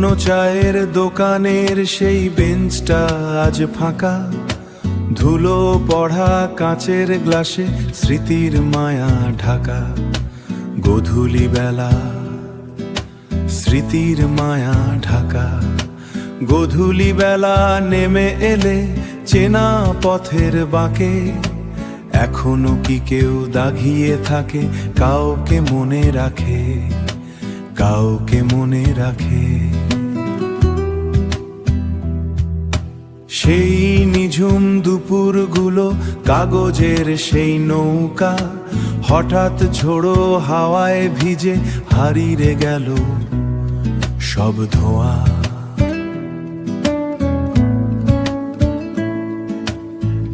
পুরনো চায়ের দোকানের সেই বেঞ্চটা আজ ফাঁকা, ধুলো পড়া কাঁচের গ্লাসে স্মৃতির মায়া ঢাকা। গোধূলি বেলা স্মৃতির মায়া ঢাকা। গোধূলি বেলা নেমে এলে চেনা পথের বাঁকে, এখনো কি কেউ দাগিয়ে থাকে, কাউকে মনে রাখে, কাউকে মনে রাখে। সেই নিঝুম দুপুরগুলো, কাগজের সেই নৌকা, হঠাৎ ঝোড়ো হাওয়ায় ভিজে হারিয়ে গেল সব ধোঁয়া।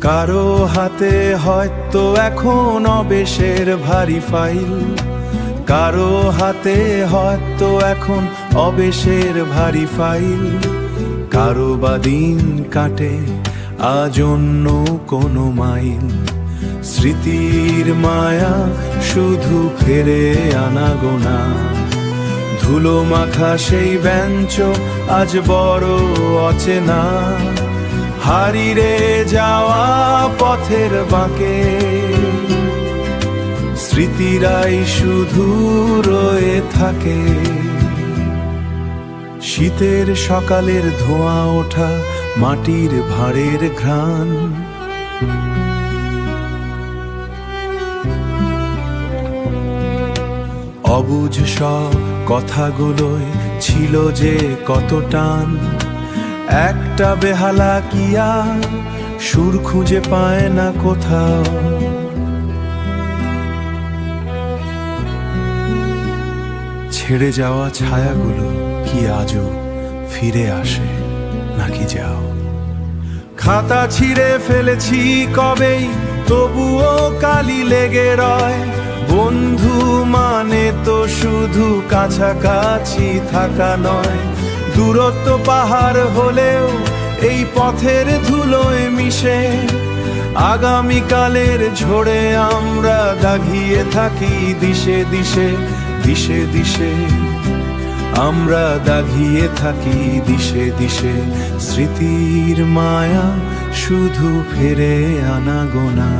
কারো হাতে হয়তো এখন অবেশের ভারী ফাইল, কারো হাতে হয়তো এখন অবেশের ভারী ফাইল। কারো বা দিন কাটে আজ অন্য কোনো মাইল। স্মৃতির মায়া শুধু ফেরে আনা গোনা। ধুলো মাখা সেই বেঞ্চ আজ বড় অচেনা, হারিয়ে যাওয়া পথের বাঁকে। স্মৃতিরাই শুধু রয়ে থাকে। শীতের সকালের ধোঁয়া ওঠা মাটির ভাঁড়ের ঘ্রাণ, অবুঝ সব কথাগুলোয় ছিল যে কত টান। একটা বেহালা কি আর সুর খুঁজে পায় না কোথাও। ছেড়ে যাওয়া ছায়াগুলো কি আজও ফিরে আসে নাকি যাও? খাতা ছিঁড়ে ফেলেছি কবেই, তবুও কালি লেগে রয়। বন্ধু মানে তো শুধু কাছাকাছি থাকা নয়। দূরত্ব পাহাড় হলেও এই পথের ধুলোয় মিশে, আগামীকালের ঝড়ে আমরা দাগিয়ে থাকি দিশে দিশে, দিশে দিশে। আমরা দাগিয়ে থাকি দিশে দিশে। স্মৃতির মায়া শুধু ফেরে আনা গোনা।